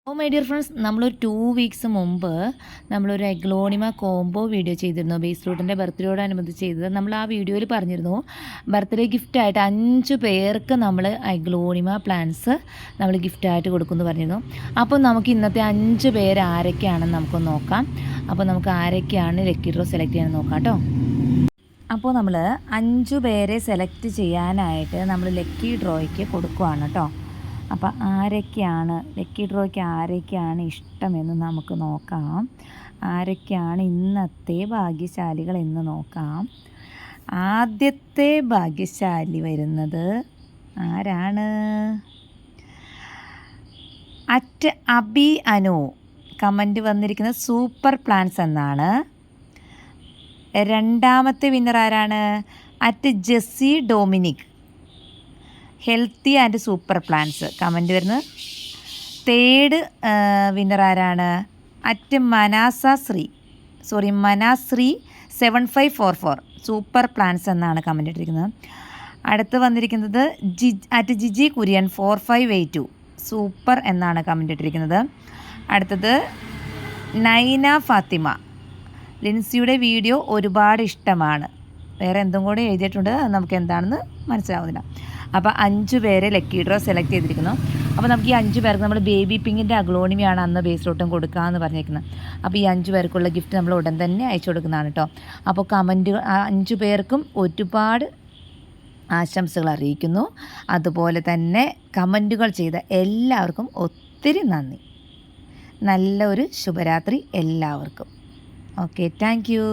My dear friends, നമ്മളൊരു 2 weeks മുമ്പ് നമ്മളൊരു എഗ്ലോണിമ കോംബോ വീഡിയോ ചെയ്തിരുന്നു. ബേസ് റൂട്ടിൻ്റെ ബർത്ത്ഡേയോടനുബന്ധിച്ച് ചെയ്തത്. നമ്മൾ ആ വീഡിയോയിൽ പറഞ്ഞിരുന്നു ബർത്ത്ഡേ ഗിഫ്റ്റായിട്ട് 5 പേർക്ക് നമ്മൾ എഗ്ലോണിമ പ്ലാന്റ്സ് നമ്മൾ ഗിഫ്റ്റായിട്ട് കൊടുക്കുമെന്ന് പറഞ്ഞിരുന്നു. അപ്പോൾ നമുക്ക് ഇന്നത്തെ 5 പേര് ആരൊക്കെയാണെന്ന് നമുക്കൊന്ന് നോക്കാം. അപ്പോൾ നമുക്ക് ആരൊക്കെയാണ് ലക്കി ഡ്രോ സെലക്ട് ചെയ്യാൻ നോക്കാം കേട്ടോ. അപ്പോൾ നമ്മൾ 5 പേരെ സെലക്ട് ചെയ്യാനായിട്ട് നമ്മൾ ലക്കി ഡ്രോയ്ക്ക് കൊടുക്കുകയാണ് കേട്ടോ. അപ്പോൾ ആരൊക്കെയാണ് ലക്കി ഡ്രോയ്ക്ക് ആരൊക്കെയാണ് ഇഷ്ടമെന്ന് നമുക്ക് നോക്കാം. ആരൊക്കെയാണ് ഇന്നത്തെ ഭാഗ്യശാലികൾ എന്ന് നോക്കാം. ആദ്യത്തെ ഭാഗ്യശാലി വരുന്നത് ആരാണ്? @അബി അനു കമൻറ്റ് വന്നിരിക്കുന്നത് സൂപ്പർ പ്ലാന്റ്സ് എന്നാണ്. രണ്ടാമത്തെ വിന്നർ ആരാണ്? @Jessy Dominic healthy and super plants comment വരുന്നത്. തേർഡ് വിന്നർ ആരാണ്? മനാശ്രീ 7544 സൂപ്പർ പ്ലാന്റ്സ് എന്നാണ് കമൻറ്റ് ഇട്ടിരിക്കുന്നത്. അടുത്ത് വന്നിരിക്കുന്നത് ജിജി കുര്യൻ 4582 സൂപ്പർ എന്നാണ് കമൻറ്റ് ഇട്ടിരിക്കുന്നത്. അടുത്തത് നൈന ഫാത്തിമ, ലിൻസിയുടെ വീഡിയോ ഒരുപാട് ഇഷ്ടമാണ്. വേറെ എന്തും കൂടെ എഴുതിയിട്ടുണ്ട്, നമുക്ക് എന്താണെന്ന് മനസ്സിലാവുന്നില്ല. അപ്പോൾ 5 പേരെ ലക്കി ഡ്രോ സെലക്ട് ചെയ്തിരിക്കുന്നു. അപ്പോൾ നമുക്ക് ഈ 5 പേർക്ക് നമ്മൾ ബേബി പിങ്കിൻ്റെ അഗ്ലോണിമയാണ് അന്ന് ബേസ് റൂട്ടും കൊടുക്കാമെന്ന് പറഞ്ഞിരിക്കുന്നത്. അപ്പോൾ ഈ 5 പേർക്കുള്ള ഗിഫ്റ്റ് നമ്മൾ ഉടൻ തന്നെ അയച്ചു കൊടുക്കുന്നതാണ് കേട്ടോ. അപ്പോൾ 5 പേർക്കും ഒരുപാട് ആശംസകൾ അറിയിക്കുന്നു. അതുപോലെ തന്നെ കമൻറ്റുകൾ ചെയ്ത എല്ലാവർക്കും ഒത്തിരി നന്ദി. നല്ല ഒരു ശുഭരാത്രി എല്ലാവർക്കും. Okay, thank you.